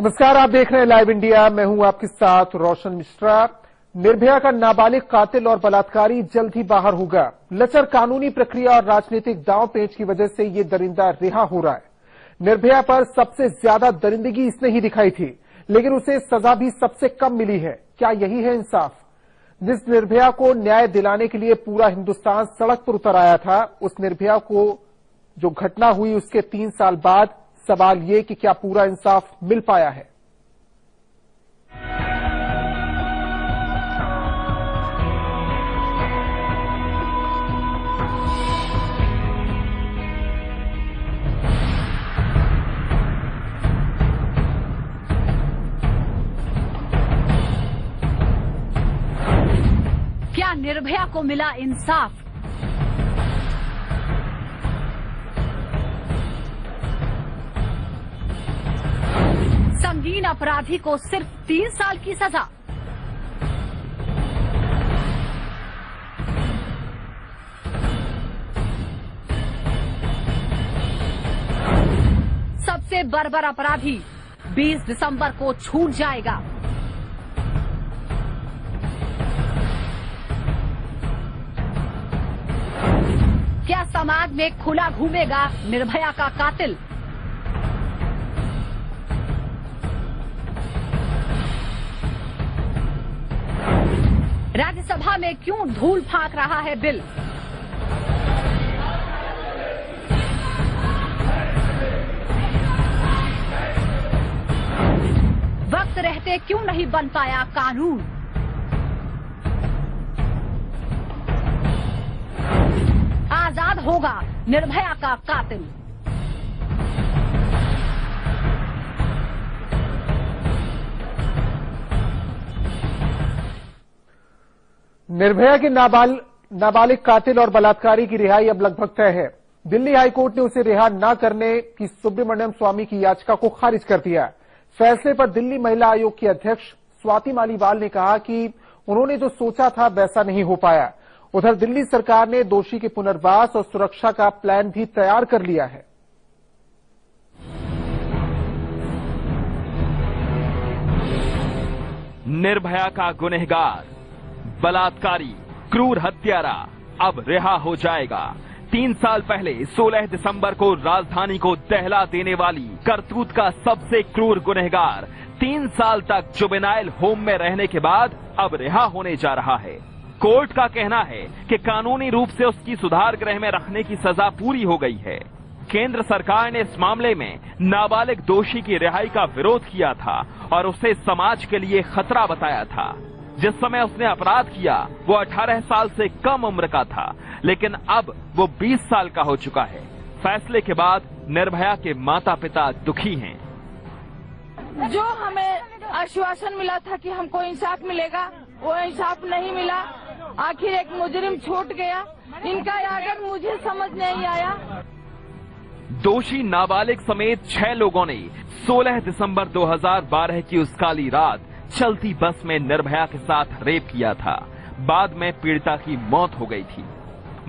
नमस्कार, आप देख रहे हैं लाइव इंडिया। मैं हूं आपके साथ रोशन मिश्रा। निर्भया का नाबालिग कातिल और बलात्कारी जल्द ही बाहर होगा। लचर कानूनी प्रक्रिया और राजनीतिक दांव पेच की वजह से ये दरिंदा रिहा हो रहा है। निर्भया पर सबसे ज्यादा दरिंदगी इसने ही दिखाई थी, लेकिन उसे सजा भी सबसे कम मिली है। क्या यही है इंसाफ? जिस निर्भया को न्याय दिलाने के लिए पूरा हिंदुस्तान सड़क पर उतर आया था, उस निर्भया को जो घटना हुई उसके 3 साल बाद सवाल ये कि क्या पूरा इंसाफ मिल पाया है? क्या निर्भया को मिला इंसाफ? संगीन अपराधी को सिर्फ 3 साल की सजा। सबसे बर्बर अपराधी 20 दिसंबर को छूट जाएगा। क्या समाज में खुला घूमेगा निर्भया का कातिल? राज्यसभा में क्यों धूल फांक रहा है बिल? वक्त रहते क्यों नहीं बन पाया कानून? आजाद होगा निर्भया का कातिल। निर्भया के नाबालिग कातिल और बलात्कारी की रिहाई अब लगभग तय है। दिल्ली हाईकोर्ट ने उसे रिहा न करने की सुब्रमण्यम स्वामी की याचिका को खारिज कर दिया। फैसले पर दिल्ली महिला आयोग की अध्यक्ष स्वाति मालीवाल ने कहा कि उन्होंने जो सोचा था वैसा नहीं हो पाया। उधर दिल्ली सरकार ने दोषी के पुनर्वास और सुरक्षा का प्लान भी तैयार कर लिया है। निर्भया का गुनहगार, बलात्कारी, क्रूर हत्यारा अब रिहा हो जाएगा। 3 साल पहले 16 दिसंबर को राजधानी को दहला देने वाली करतूत का सबसे क्रूर गुनहगार 3 साल तक जुवेनाइल होम में रहने के बाद अब रिहा होने जा रहा है। कोर्ट का कहना है कि कानूनी रूप से उसकी सुधार गृह में रखने की सजा पूरी हो गई है। केंद्र सरकार ने इस मामले में नाबालिग दोषी की रिहाई का विरोध किया था और उसे समाज के लिए खतरा बताया था। जिस समय उसने अपराध किया वो 18 साल से कम उम्र का था, लेकिन अब वो 20 साल का हो चुका है। फैसले के बाद निर्भया के माता पिता दुखी हैं। जो हमें आश्वासन मिला था कि हमको इंसाफ मिलेगा, वो इंसाफ नहीं मिला। आखिर एक मुजरिम छूट गया। इनका अगर मुझे समझ नहीं आया। दोषी नाबालिग समेत 6 लोगों ने 16 दिसंबर 2012 की उस काली रात चलती बस में निर्भया के साथ रेप किया था। बाद में पीड़िता की मौत हो गई थी।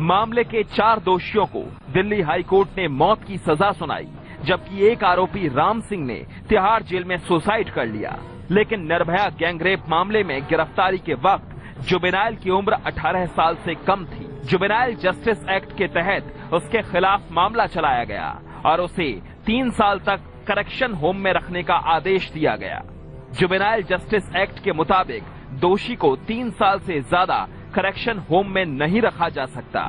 मामले के 4 दोषियों को दिल्ली हाईकोर्ट ने मौत की सजा सुनाई, जबकि एक आरोपी राम सिंह ने तिहाड़ जेल में सुसाइड कर लिया। लेकिन निर्भया गैंगरेप मामले में गिरफ्तारी के वक्त जुवेनाइल की उम्र 18 साल से कम थी। जुवेनाइल जस्टिस एक्ट के तहत उसके खिलाफ मामला चलाया गया और उसे 3 साल तक करेक्शन होम में रखने का आदेश दिया गया। जुवेनाइल जस्टिस एक्ट के मुताबिक दोषी को 3 साल से ज्यादा करेक्शन होम में नहीं रखा जा सकता।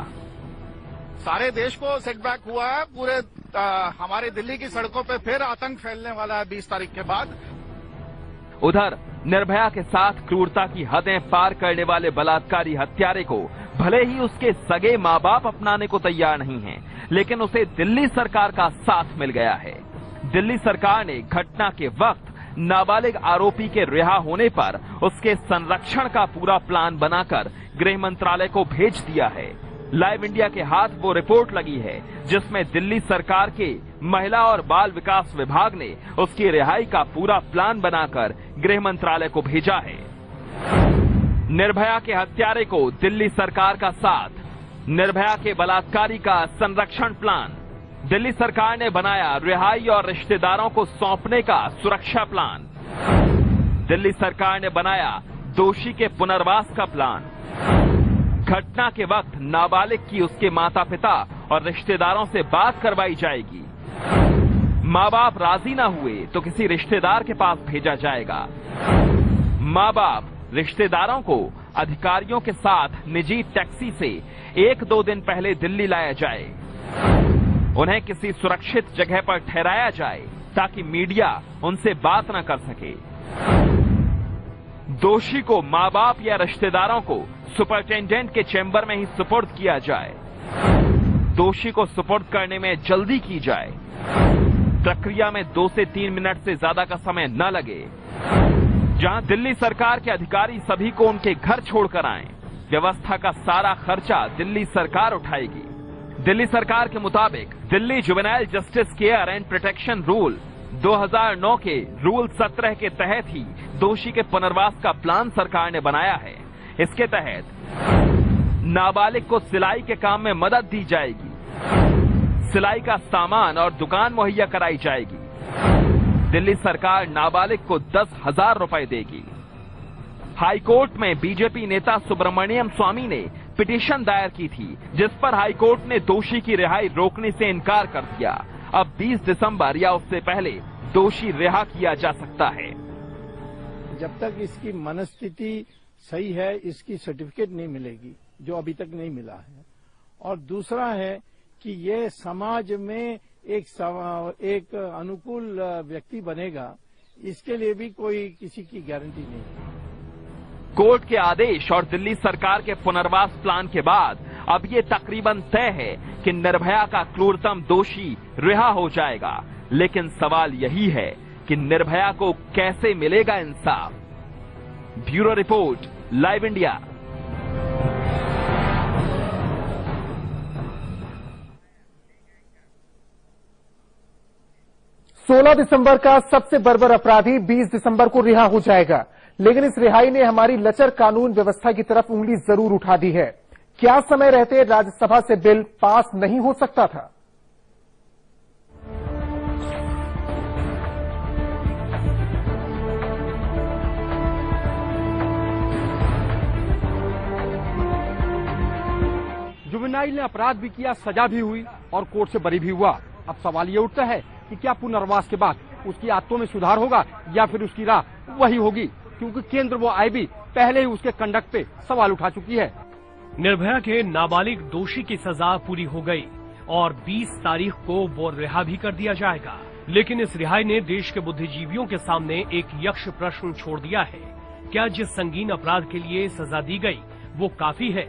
सारे देश को सेटबैक हुआ है। पूरे हमारे दिल्ली की सड़कों पे फिर आतंक फैलने वाला है 20 तारीख के बाद। उधर निर्भया के साथ क्रूरता की हदें पार करने वाले बलात्कारी हत्यारे को भले ही उसके सगे माँ बाप अपनाने को तैयार नहीं हैं, लेकिन उसे दिल्ली सरकार का साथ मिल गया है। दिल्ली सरकार ने घटना के वक्त नाबालिग आरोपी के रिहा होने पर उसके संरक्षण का पूरा प्लान बनाकर गृह मंत्रालय को भेज दिया है। लाइव इंडिया के हाथ वो रिपोर्ट लगी है जिसमें दिल्ली सरकार के महिला और बाल विकास विभाग ने उसकी रिहाई का पूरा प्लान बनाकर गृह मंत्रालय को भेजा है। निर्भया के हत्यारे को दिल्ली सरकार का साथ, निर्भया के बलात्कारी का संरक्षण प्लान, दिल्ली सरकार ने बनाया रिहाई और रिश्तेदारों को सौंपने का सुरक्षा प्लान। दिल्ली सरकार ने बनाया दोषी के पुनर्वास का प्लान। घटना के वक्त नाबालिग की उसके माता पिता और रिश्तेदारों से बात करवाई जाएगी। माँ बाप राजी ना हुए तो किसी रिश्तेदार के पास भेजा जाएगा। माँ बाप रिश्तेदारों को अधिकारियों के साथ निजी टैक्सी से 1-2 दिन पहले दिल्ली लाया जाए। उन्हें किसी सुरक्षित जगह पर ठहराया जाए ताकि मीडिया उनसे बात न कर सके। दोषी को माँ बाप या रिश्तेदारों को सुपरिटेंडेंट के चेंबर में ही सुपुर्द किया जाए। दोषी को सुपुर्द करने में जल्दी की जाए। प्रक्रिया में 2 से 3 मिनट से ज्यादा का समय न लगे। जहां दिल्ली सरकार के अधिकारी सभी को उनके घर छोड़कर आएं। व्यवस्था का सारा खर्चा दिल्ली सरकार उठाएगी। दिल्ली सरकार के मुताबिक Delhi juvenile justice care and protection rule 2009 के रूल 17 के तहत ही दोषी के पुनर्वास का प्लान सरकार ने बनाया है। इसके तहत नाबालिग को सिलाई के काम में मदद दी जाएगी। सिलाई का सामान और दुकान मुहैया कराई जाएगी। दिल्ली सरकार नाबालिग को 10,000 रुपए देगी। हाईकोर्ट में बीजेपी नेता सुब्रमण्यम स्वामी ने पिटीशन दायर की थी, जिस पर हाईकोर्ट ने दोषी की रिहाई रोकने से इनकार कर दिया। अब 20 दिसंबर या उससे पहले दोषी रिहा किया जा सकता है। जब तक इसकी मनस्थिति सही है, इसकी सर्टिफिकेट नहीं मिलेगी, जो अभी तक नहीं मिला है। और दूसरा है कि ये समाज में एक अनुकूल व्यक्ति बनेगा, इसके लिए भी कोई किसी की गारंटी नहीं है। कोर्ट के आदेश और दिल्ली सरकार के पुनर्वास प्लान के बाद अब ये तकरीबन तय है कि निर्भया का क्रूरतम दोषी रिहा हो जाएगा। लेकिन सवाल यही है कि निर्भया को कैसे मिलेगा इंसाफ। Bureau report, live India. सोलह दिसंबर का सबसे बर्बर अपराधी 20 दिसंबर को रिहा हो जाएगा। लेकिन इस रिहाई ने हमारी लचर कानून व्यवस्था की तरफ उंगली जरूर उठा दी है। क्या समय रहते राज्यसभा से बिल पास नहीं हो सकता था? जुवेनाइल ने अपराध भी किया, सजा भी हुई और कोर्ट से बरी भी हुआ। अब सवाल ये उठता है कि क्या पुनर्वास के बाद उसकी आदतों में सुधार होगा या फिर उसकी राह वही होगी, क्योंकि केंद्र वो आईबी पहले ही उसके कंडक्ट पे सवाल उठा चुकी है। निर्भया के नाबालिग दोषी की सजा पूरी हो गई और 20 तारीख को वो रिहा भी कर दिया जाएगा। लेकिन इस रिहाई ने देश के बुद्धिजीवियों के सामने एक यक्ष प्रश्न छोड़ दिया है। क्या जिस संगीन अपराध के लिए सजा दी गई वो काफी है?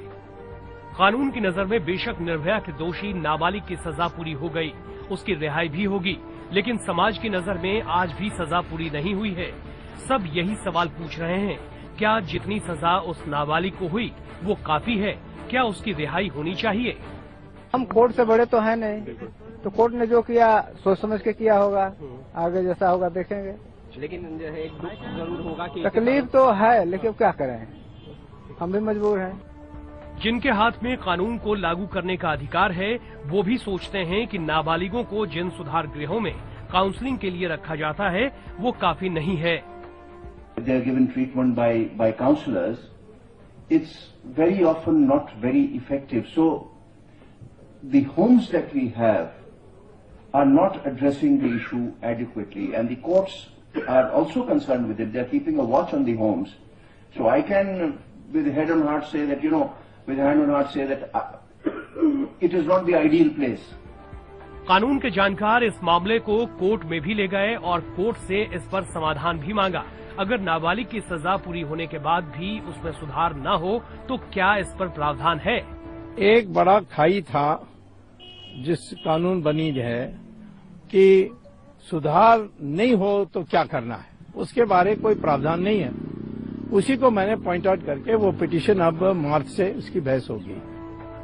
कानून की नजर में बेशक निर्भया के दोषी नाबालिग की सजा पूरी हो गई, उसकी रिहाई भी होगी, लेकिन समाज की नजर में आज भी सजा पूरी नहीं हुई है। सब यही सवाल पूछ रहे हैं, क्या जितनी सजा उस नाबालिग को हुई वो काफी है? क्या उसकी रिहाई होनी चाहिए? हम कोर्ट से बड़े तो हैं नहीं, तो कोर्ट ने जो किया सोच समझ के किया होगा, आगे जैसा होगा देखेंगे। लेकिन एक दुख जरूर होगा कि तकलीफ तो है, लेकिन क्या करें, हम भी मजबूर हैं। जिनके हाथ में कानून को लागू करने का अधिकार है वो भी सोचते हैं कि नाबालिगों को जिन सुधार गृहों में काउंसलिंग के लिए रखा जाता है वो काफी नहीं है। They are given treatment by counselors. It's very often not very effective. So the homes that we have are not addressing the issue adequately, and the courts are also concerned with it. They are keeping a watch on the homes. So I can, with head on heart, say that with hand on heart, say that it is not the ideal place. कानून के जानकार इस मामले को court में भी ले गए और कोर्ट से इस पर समाधान भी मांगा। अगर नाबालिग की सजा पूरी होने के बाद भी उसमें सुधार न हो तो क्या इस पर प्रावधान है? एक बड़ा खाई था जिस कानून बनी है कि सुधार नहीं हो तो क्या करना है, उसके बारे कोई प्रावधान नहीं है। उसी को मैंने पॉइंट आउट करके वो पिटीशन अब मार्च से उसकी बहस होगी।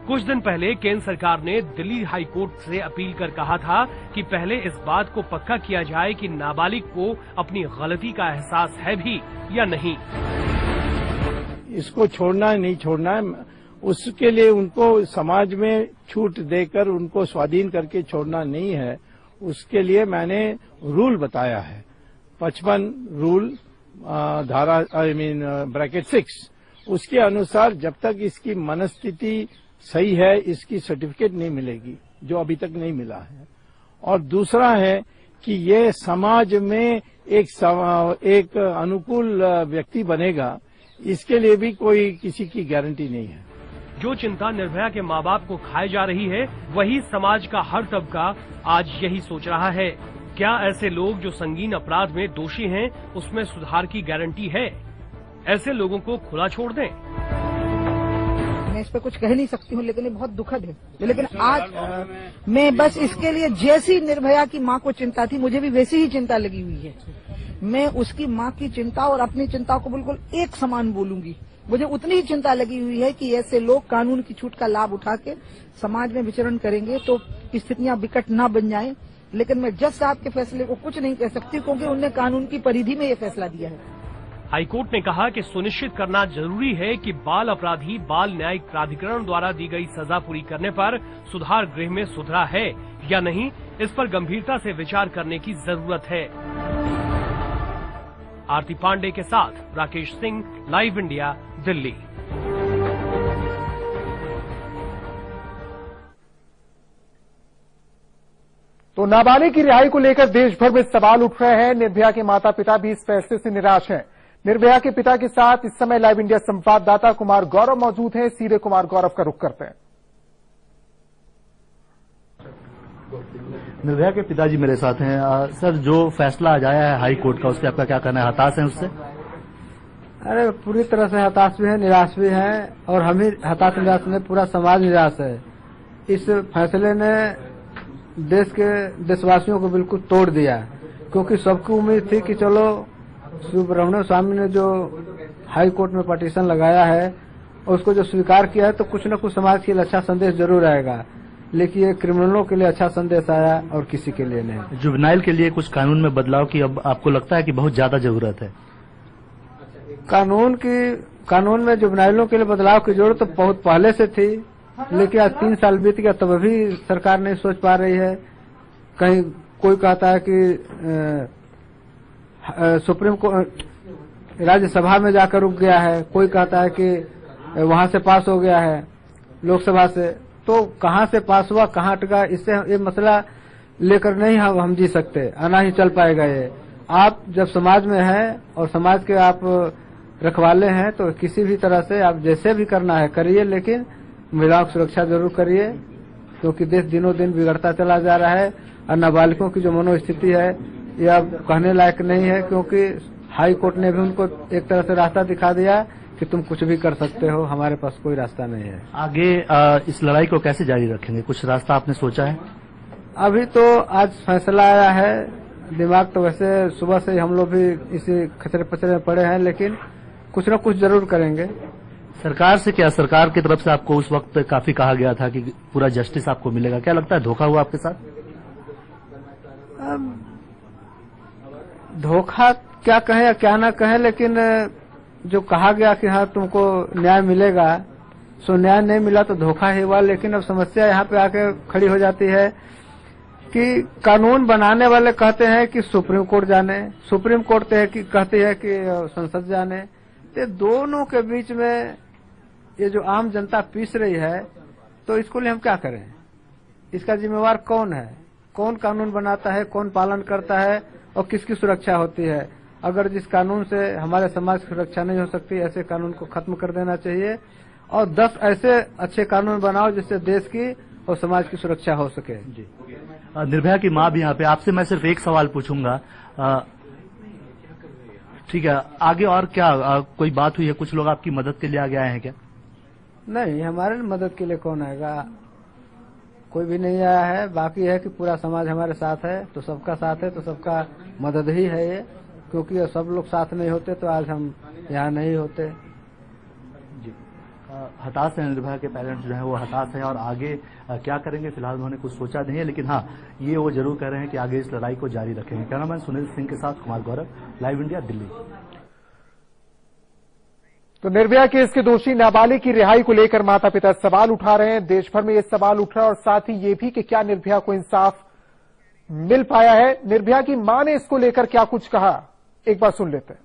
कुछ दिन पहले केंद्र सरकार ने दिल्ली हाई कोर्ट से अपील कर कहा था कि पहले इस बात को पक्का किया जाए कि नाबालिग को अपनी गलती का एहसास है भी या नहीं। इसको छोड़ना है नहीं छोड़ना है, उसके लिए उनको समाज में छूट देकर उनको स्वाधीन करके छोड़ना नहीं है। उसके लिए मैंने रूल बताया है, 55 रूल धारा ब्रैकेट 6, उसके अनुसार जब तक इसकी मनस्थिति सही है इसकी सर्टिफिकेट नहीं मिलेगी, जो अभी तक नहीं मिला है। और दूसरा है कि ये समाज में एक अनुकूल व्यक्ति बनेगा, इसके लिए भी कोई किसी की गारंटी नहीं है। जो चिंता निर्भया के माँ बाप को खाए जा रही है, वही समाज का हर तबका आज यही सोच रहा है। क्या ऐसे लोग जो संगीन अपराध में दोषी हैं, उसमें सुधार की गारंटी है? ऐसे लोगों को खुला छोड़ दें? मैं इस पर कुछ कह नहीं सकती हूँ, लेकिन ये बहुत दुखद है। लेकिन आज मैं बस इसके लिए, जैसी निर्भया की माँ को चिंता थी, मुझे भी वैसी ही चिंता लगी हुई है। मैं उसकी माँ की चिंता और अपनी चिंता को बिल्कुल एक समान बोलूंगी। मुझे उतनी ही चिंता लगी हुई है कि ऐसे लोग कानून की छूट का लाभ उठा के समाज में विचरण करेंगे तो स्थितियां विकट न बन जाएं। लेकिन मैं जज साहब के फैसले को कुछ नहीं कह सकती, क्योंकि उन्होंने कानून की परिधि में ये फैसला दिया है। हाईकोर्ट ने कहा कि सुनिश्चित करना जरूरी है कि बाल अपराधी बाल न्यायिक प्राधिकरण द्वारा दी गई सजा पूरी करने पर सुधार गृह में सुधरा है या नहीं, इस पर गंभीरता से विचार करने की जरूरत है। आरती पांडे के साथ राकेश सिंह, लाइव इंडिया, दिल्ली। तो नाबालिग की रिहाई को लेकर देश भर में सवाल उठ रहे हैं। निर्भया के माता पिता भी इस फैसले से निराश हैं। निर्भया के पिता के साथ इस समय लाइव इंडिया संवाददाता कुमार गौरव मौजूद हैं। सीधे कुमार गौरव का रुख करते हैं। निर्भया के पिताजी मेरे साथ हैं। सर, जो फैसला आज आया है हाई कोर्ट का, उससे आपका क्या कहना है? हताश हैं उससे? अरे पूरी तरह से हताश भी है, निराश भी है, और हम ही हताश निराश में पूरा समाज निराश है। इस फैसले ने देशवासियों को बिल्कुल तोड़ दिया, क्योंकि सबकी उम्मीद थी कि चलो सुब्रमण्यम स्वामी ने जो हाई कोर्ट में पटिशन लगाया है और उसको जो स्वीकार किया है, तो कुछ न कुछ समाज के लिए अच्छा संदेश जरूर आएगा। लेकिन ये क्रिमिनलों के लिए अच्छा संदेश आया और किसी के लिए नहीं। जुवेनाइल के लिए कुछ कानून में बदलाव की अब आपको लगता है कि बहुत ज्यादा जरूरत है? कानून में जुवेनाइलों के लिए बदलाव की जरूरत तो बहुत पहले से थी, लेकिन आज 3 साल बीत गया तब भी सरकार नहीं सोच पा रही है। कहीं कोई कहता है कि सुप्रीम कोर्ट राज्यसभा में जाकर रुक गया है, कोई कहता है कि वहां से पास हो गया है लोकसभा से। तो कहां से पास हुआ, कहां अटका, इससे ये मसला लेकर नहीं हम जी सकते, आना ही चल पाएगा। ये आप जब समाज में हैं और समाज के आप रखवाले हैं, तो किसी भी तरह से आप जैसे भी करना है करिए, लेकिन महिलाओं की सुरक्षा जरूर करिए, क्योंकि देश दिनों दिन बिगड़ता चला जा रहा है। और नाबालिगों की जो मनोस्थिति है ये अब कहने लायक नहीं है, क्योंकि हाई कोर्ट ने भी उनको एक तरह से रास्ता दिखा दिया कि तुम कुछ भी कर सकते हो, हमारे पास कोई रास्ता नहीं है। आगे इस लड़ाई को कैसे जारी रखेंगे? कुछ रास्ता आपने सोचा है? अभी तो आज फैसला आया है, दिमाग तो वैसे सुबह से हम लोग भी इसी खचरे पचरे में पड़े हैं, लेकिन कुछ न कुछ जरूर करेंगे। सरकार से क्या, सरकार की तरफ से आपको उस वक्त काफी कहा गया था कि पूरा जस्टिस आपको मिलेगा, क्या लगता है धोखा हुआ आपके साथ? धोखा क्या कहें या क्या ना कहें, लेकिन जो कहा गया कि हाँ तुमको न्याय मिलेगा, सो न्याय नहीं मिला तो धोखा ही हुआ। लेकिन अब समस्या यहाँ पे आके खड़ी हो जाती है कि कानून बनाने वाले कहते हैं कि सुप्रीम कोर्ट जाने, सुप्रीम कोर्ट कहती है कि संसद जाने। तो दोनों के बीच में ये जो आम जनता पीस रही है, तो इसको लिए हम क्या करें? इसका जिम्मेवार कौन है? कौन कानून बनाता है, कौन पालन करता है और किसकी सुरक्षा होती है? अगर जिस कानून से हमारे समाज की सुरक्षा नहीं हो सकती, ऐसे कानून को खत्म कर देना चाहिए और 10 ऐसे अच्छे कानून बनाओ जिससे देश की और समाज की सुरक्षा हो सके। जी, निर्भया की मां भी यहाँ पे, आपसे मैं सिर्फ एक सवाल पूछूंगा। ठीक है, आगे और क्या कोई बात हुई है? कुछ लोग आपकी मदद के लिए आगे आए हैं क्या? नहीं, हमारे मदद के लिए कौन आएगा? कोई भी नहीं आया है। बाकी है कि पूरा समाज हमारे साथ है, तो सबका साथ है तो सबका मदद ही है ये, क्योंकि सब लोग साथ नहीं होते तो आज हम यहाँ नहीं होते। जी, हताश है निर्भया के पेरेंट्स जो है वो हताश है, और आगे क्या करेंगे फिलहाल उन्होंने कुछ सोचा नहीं है, लेकिन हाँ ये वो जरूर कह रहे हैं कि आगे इस लड़ाई को जारी रखेंगे। कैमरामैन सुनील सिंह के साथ कुमार गौरव, लाइव इंडिया, दिल्ली। तो निर्भया केस के दोषी नाबालिग की रिहाई को लेकर माता पिता सवाल उठा रहे हैं। देश भर में ये सवाल उठ रहा है और साथ ही ये भी कि क्या निर्भया को इंसाफ मिल पाया है। निर्भया की मां ने इसको लेकर क्या कुछ कहा, एक बार सुन लेते हैं।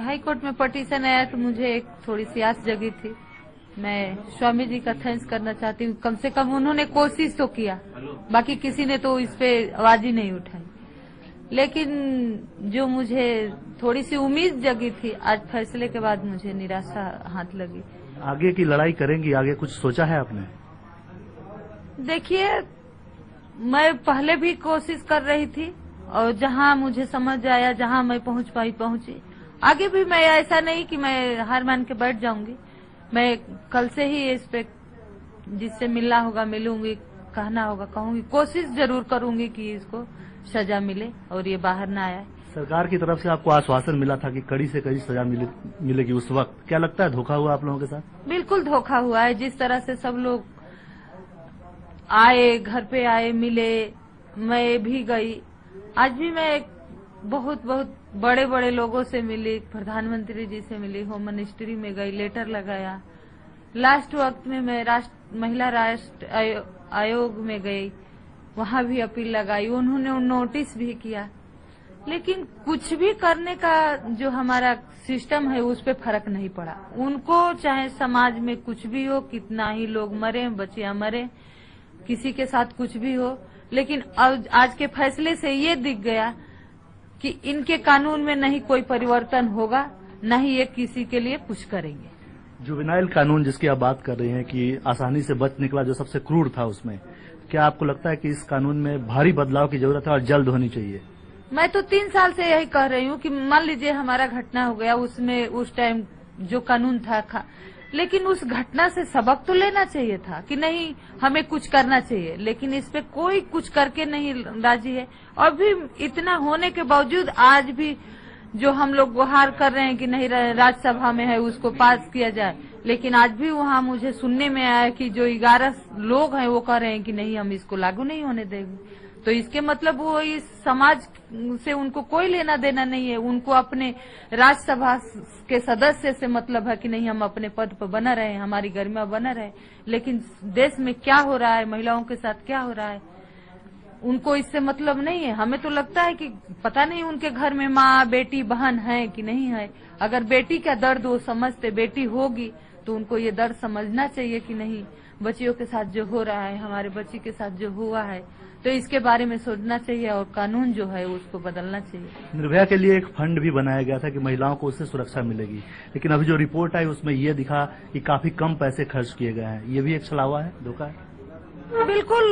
हाई कोर्ट में पटिशन आया तो मुझे एक थोड़ी सी आस जगी थी। मैं स्वामी जी का थैंक्स करना चाहती हूँ, कम से कम उन्होंने कोशिश तो किया, बाकी किसी ने तो इस पे आवाज ही नहीं उठाई। लेकिन जो मुझे थोड़ी सी उम्मीद जगी थी, आज फैसले के बाद मुझे निराशा हाथ लगी। आगे की लड़ाई करेंगी, आगे कुछ सोचा है आपने? देखिए, मैं पहले भी कोशिश कर रही थी और जहां मुझे समझ आया, जहां मैं पहुंच पाई पहुंची। आगे भी मैं ऐसा नहीं कि मैं हार मान के बैठ जाऊंगी। मैं कल से ही इस पे जिससे मिलना होगा मिलूंगी, कहना होगा कहूंगी, कोशिश जरूर करूंगी कि इसको सजा मिले और ये बाहर ना आए। सरकार की तरफ से आपको आश्वासन मिला था कि कड़ी से कड़ी सजा मिलेगी उस वक्त, क्या लगता है धोखा हुआ आप लोगों के साथ? बिल्कुल धोखा हुआ है। जिस तरह से सब लोग आए, घर पे आए, मिले, मैं भी गई। आज भी मैं बहुत बड़े बड़े लोगों से मिली, प्रधानमंत्री जी से मिली, होम मिनिस्ट्री में गई, लेटर लगाया। लास्ट वक्त में मैं महिला राष्ट्र आयोग में गई, वहां भी अपील लगाई, उन्होंने नोटिस भी किया। लेकिन कुछ भी करने का जो हमारा सिस्टम है उस पे फर्क नहीं पड़ा। उनको चाहे समाज में कुछ भी हो, कितना ही लोग मरे, बच्चियां मरे, किसी के साथ कुछ भी हो, लेकिन आज के फैसले से ये दिख गया कि इनके कानून में नहीं कोई परिवर्तन होगा, न ही ये किसी के लिए कुछ करेंगे। जुवेनाइल कानून जिसकी आप बात कर रहे हैं कि आसानी से बच निकला, जो सबसे क्रूर था, उसमें क्या आपको लगता है कि इस कानून में भारी बदलाव की जरूरत है और जल्द होनी चाहिए? मैं तो 3 साल से यही कह रही हूँ कि मान लीजिए हमारा घटना हो गया, उसमें उस टाइम जो कानून था, लेकिन उस घटना से सबक तो लेना चाहिए था कि नहीं हमें कुछ करना चाहिए, लेकिन इस पे कोई कुछ करके नहीं राजी है। और भी इतना होने के बावजूद आज भी जो हम लोग गुहार कर रहे हैं कि नहीं राज्यसभा में है उसको पास किया जाए, लेकिन आज भी वहाँ मुझे सुनने में आया कि जो 11 लोग हैं वो कह रहे हैं कि नहीं हम इसको लागू नहीं होने देंगे। तो इसके मतलब वो इस समाज से उनको कोई लेना देना नहीं है। उनको अपने राज्यसभा के सदस्य से मतलब है कि नहीं हम अपने पद पर बना रहे, हमारी गरिमा बना रहे, लेकिन देश में क्या हो रहा है, महिलाओं के साथ क्या हो रहा है, उनको इससे मतलब नहीं है। हमें तो लगता है कि पता नहीं उनके घर में माँ, बेटी, बहन है कि नहीं है। अगर बेटी का दर्द वो समझते, बेटी होगी तो उनको ये दर्द समझना चाहिए कि नहीं बच्चियों के साथ जो हो रहा है, हमारे बच्ची के साथ जो हुआ है, तो इसके बारे में सोचना चाहिए और कानून जो है उसको बदलना चाहिए। निर्भया के लिए एक फंड भी बनाया गया था कि महिलाओं को उससे सुरक्षा मिलेगी, लेकिन अभी जो रिपोर्ट आई उसमें ये दिखा कि काफी कम पैसे खर्च किए गए हैं। ये भी एक छलावा है, धोखा है। बिल्कुल,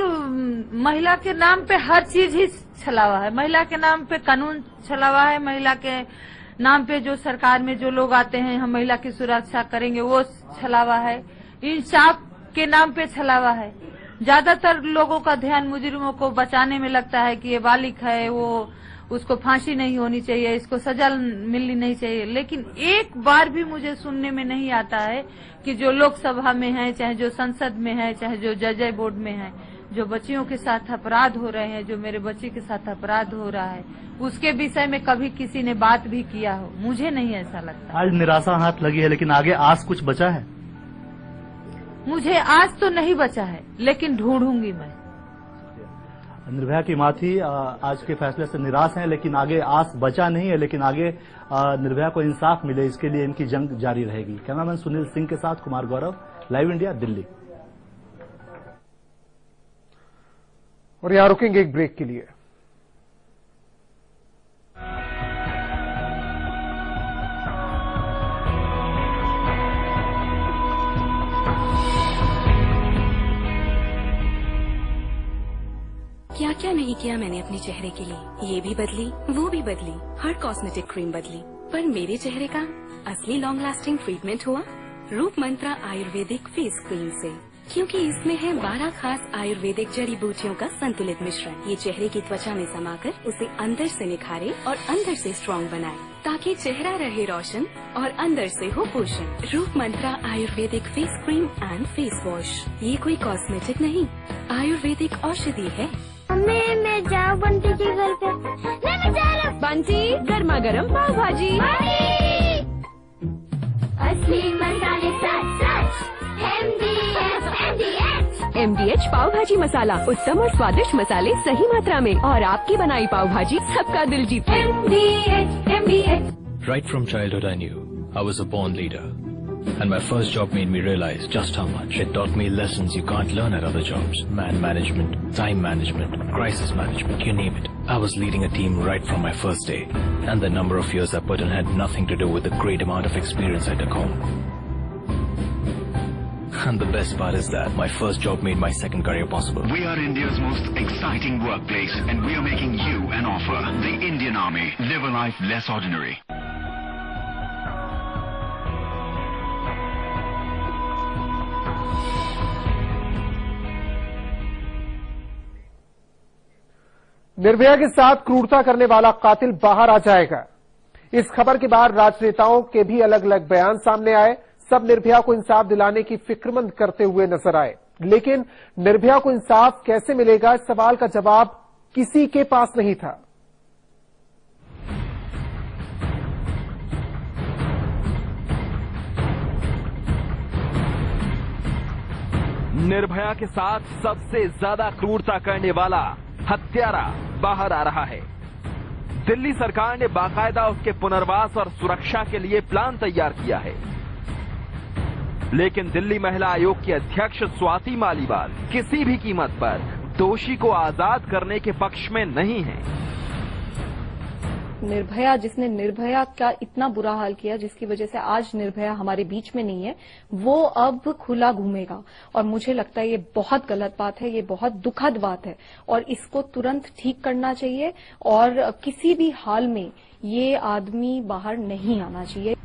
महिला के नाम पे हर चीज ही छलावा है। महिला के नाम पे कानून छलावा है, महिला के नाम पे जो सरकार में जो लोग आते हैं हम महिला की सुरक्षा करेंगे वो छलावा है, इंसाफ के नाम पे छलावा है। ज्यादातर लोगों का ध्यान मुजरिमों को बचाने में लगता है कि ये बालिग है, वो उसको फांसी नहीं होनी चाहिए, इसको सजा मिलनी नहीं चाहिए, लेकिन एक बार भी मुझे सुनने में नहीं आता है कि जो लोकसभा में है, चाहे जो संसद में है, चाहे जो जज बोर्ड में है, जो बच्चियों के साथ अपराध हो रहे हैं, जो मेरे बच्चे के साथ अपराध हो रहा है, उसके विषय में कभी किसी ने बात भी किया हो। मुझे नहीं ऐसा लगता। आज निराशा हाथ लगी है, लेकिन आगे आस कुछ बचा है? मुझे आज तो नहीं बचा है, लेकिन ढूंढूंगी मैं। निर्भया की मां थी, आज के फैसले से निराश हैं, लेकिन आगे आस बचा नहीं है, लेकिन आगे निर्भया को इंसाफ मिले इसके लिए इनकी जंग जारी रहेगी। कैमरामैन सुनील सिंह के साथ कुमार गौरव, लाइव इंडिया, दिल्ली। और यहां रुकेंगे एक ब्रेक के लिए। क्या क्या नहीं किया मैंने अपने चेहरे के लिए, ये भी बदली, वो भी बदली, हर कॉस्मेटिक क्रीम बदली, पर मेरे चेहरे का असली लॉन्ग लास्टिंग ट्रीटमेंट हुआ रूप मंत्रा आयुर्वेदिक फेस क्रीम से, क्योंकि इसमें है 12 खास आयुर्वेदिक जड़ी बूटियों का संतुलित मिश्रण। ये चेहरे की त्वचा में समाकर उसे अंदर से निखारे और अंदर से स्ट्रॉन्ग बनाए, ताकि चेहरा रहे रोशन और अंदर से हो पोषण। Roop Mantra Ayurvedic face cream and face wash, ये कोई कॉस्मेटिक नहीं, आयुर्वेदिक औषधि है। मैं जाऊँ बंटी के घर पे? नहीं, मैं जा रहा। बंटी, गर्मा गर्म पाव भाजी। असली मसाले सच MDH पाव भाजी मसाला, उत्तम और स्वादिष्ट मसाले सही मात्रा में और आपकी बनाई पाव भाजी सबका दिल जीतती है। MDH। Right from childhood I knew I was a born leader. And my first job made me realize just how much. It taught me lessons you can't learn at other jobs. Man management, time management, crisis management, you name it. I was leading a team right from my first day. And the number of years I put in had nothing to do with the great amount of experience I took home. And the best part is that my first job made my second career possible. We are India's most exciting workplace and we are making you an offer. The Indian Army. Live a life less ordinary. Nirbhaya के साथ क्रूरता करने वाला कातिल बाहर आ जाएगा। इस खबर के बाद राजनेताओं के भी अलग अलग बयान सामने आए। सब निर्भया को इंसाफ दिलाने की फिक्रमंद करते हुए नजर आए, लेकिन निर्भया को इंसाफ कैसे मिलेगा, इस सवाल का जवाब किसी के पास नहीं था। निर्भया के साथ सबसे ज्यादा क्रूरता करने वाला हत्यारा बाहर आ रहा है। दिल्ली सरकार ने बाकायदा उसके पुनर्वास और सुरक्षा के लिए प्लान तैयार किया है, लेकिन दिल्ली महिला आयोग की अध्यक्ष स्वाति मालीवाल किसी भी कीमत पर दोषी को आजाद करने के पक्ष में नहीं है। निर्भया, जिसने निर्भया का इतना बुरा हाल किया, जिसकी वजह से आज निर्भया हमारे बीच में नहीं है, वो अब खुला घूमेगा और मुझे लगता है ये बहुत गलत बात है, ये बहुत दुखद बात है और इसको तुरंत ठीक करना चाहिए और किसी भी हाल में ये आदमी बाहर नहीं आना चाहिए।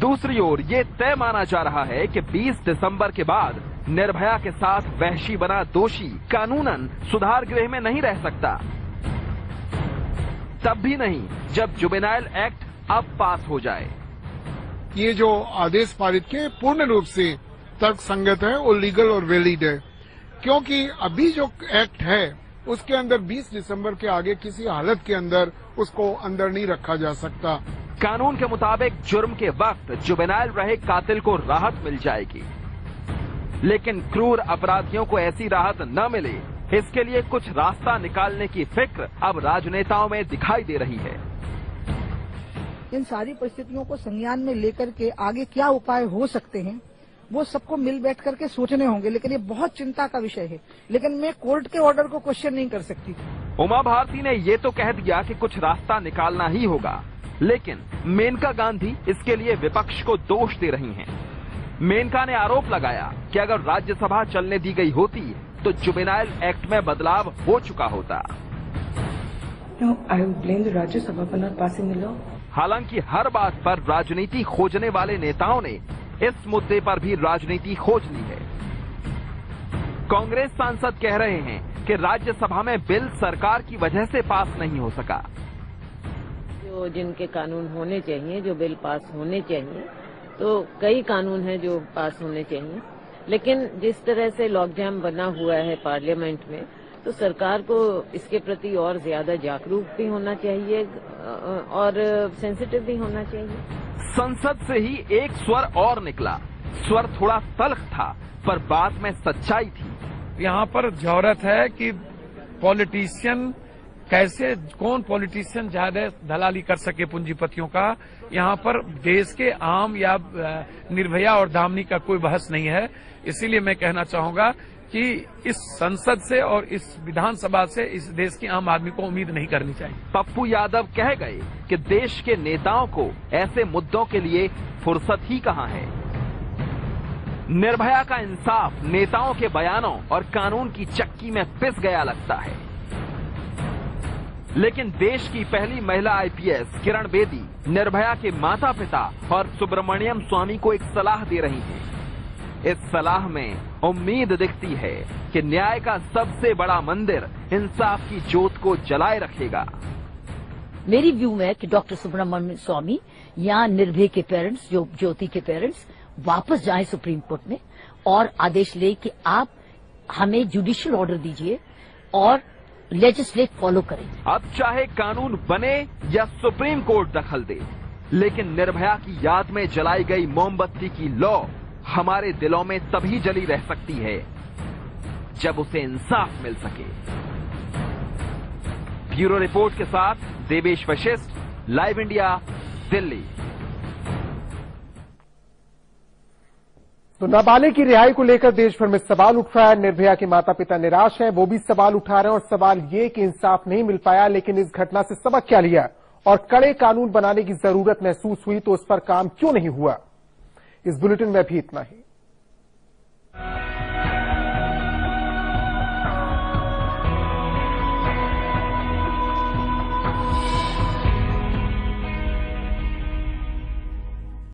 दूसरी ओर ये तय माना जा रहा है कि 20 दिसंबर के बाद निर्भया के साथ वहशी बना दोषी कानूनन सुधार गृह में नहीं रह सकता, तब भी नहीं जब जुवेनाइल एक्ट अब पास हो जाए। ये जो आदेश पारित किए पूर्ण रूप से तर्कसंगत है और लीगल और वैलिड है, क्योंकि अभी जो एक्ट है उसके अंदर 20 दिसंबर के आगे किसी हालत के अंदर उसको अंदर नहीं रखा जा सकता। कानून के मुताबिक जुर्म के वक्त जुवेनाइल रहे कातिल को राहत मिल जाएगी, लेकिन क्रूर अपराधियों को ऐसी राहत न मिले, इसके लिए कुछ रास्ता निकालने की फिक्र अब राजनेताओं में दिखाई दे रही है। इन सारी परिस्थितियों को संज्ञान में लेकर के आगे क्या उपाय हो सकते हैं वो सबको मिल बैठ करके सोचने होंगे, लेकिन ये बहुत चिंता का विषय है। लेकिन मैं कोर्ट के ऑर्डर को क्वेश्चन नहीं कर सकती। उमा भारती ने ये तो कह दिया कि कुछ रास्ता निकालना ही होगा, लेकिन मेनका गांधी इसके लिए विपक्ष को दोष दे रही हैं। मेनका ने आरोप लगाया कि अगर राज्यसभा चलने दी गई होती तो जुवेनाइल एक्ट में बदलाव हो चुका होता। No, I would blame the Rajya Sabha for not passing the law. हालांकि हर बात पर राजनीति खोजने वाले नेताओं ने इस मुद्दे पर भी राजनीति खोज ली है। कांग्रेस सांसद कह रहे हैं कि राज्यसभा में बिल सरकार की वजह से पास नहीं हो सका। जो जिनके कानून होने चाहिए, जो बिल पास होने चाहिए, तो कई कानून हैं जो पास होने चाहिए, लेकिन जिस तरह से लॉकजाम बना हुआ है पार्लियामेंट में, तो सरकार को इसके प्रति और ज्यादा जागरूक भी होना चाहिए और सेंसिटिव भी होना चाहिए। संसद से ही एक स्वर और निकला। स्वर थोड़ा तल्ख था, पर बात में सच्चाई थी। यहाँ पर जरूरत है कि पॉलिटिशियन कैसे, कौन पॉलिटिशियन ज्यादा दलाली कर सके पूंजीपतियों का। यहाँ पर देश के आम या निर्भया और दामनी का कोई बहस नहीं है। इसीलिए मैं कहना चाहूंगा कि इस संसद से और इस विधानसभा से इस देश के आम आदमी को उम्मीद नहीं करनी चाहिए। पप्पू यादव कह गए कि देश के नेताओं को ऐसे मुद्दों के लिए फुर्सत ही कहां है। निर्भया का इंसाफ नेताओं के बयानों और कानून की चक्की में पिस गया लगता है, लेकिन देश की पहली महिला आईपीएस किरण बेदी निर्भया के माता पिता और सुब्रमण्यम स्वामी को एक सलाह दे रही हैं। इस सलाह में उम्मीद दिखती है कि न्याय का सबसे बड़ा मंदिर इंसाफ की ज्योत को जलाए रखेगा। मेरी व्यू में कि डॉक्टर सुब्रमण्यम स्वामी या निर्भया के पेरेंट्स, जो ज्योति के पेरेंट्स, वापस जाएं सुप्रीम कोर्ट में और आदेश ले कि आप हमें जुडिशियल ऑर्डर दीजिए और लेजिस्लेट फॉलो करें। अब चाहे कानून बने या सुप्रीम कोर्ट दखल दे, लेकिन निर्भया की याद में जलाई गई मोमबत्ती की लौ हमारे दिलों में तभी जली रह सकती है जब उसे इंसाफ मिल सके। ब्यूरो रिपोर्ट के साथ देवेश वशिष्ठ, लाइव इंडिया, दिल्ली। तो नाबालिग की रिहाई को लेकर देश भर में सवाल उठ रहा है। निर्भया के माता पिता निराश हैं, वो भी सवाल उठा रहे हैं और सवाल ये कि इंसाफ नहीं मिल पाया, लेकिन इस घटना से सबक क्या लिया और कड़े कानून बनाने की जरूरत महसूस हुई तो उस पर काम क्यों नहीं हुआ। इस बुलेटिन में भी इतना ही।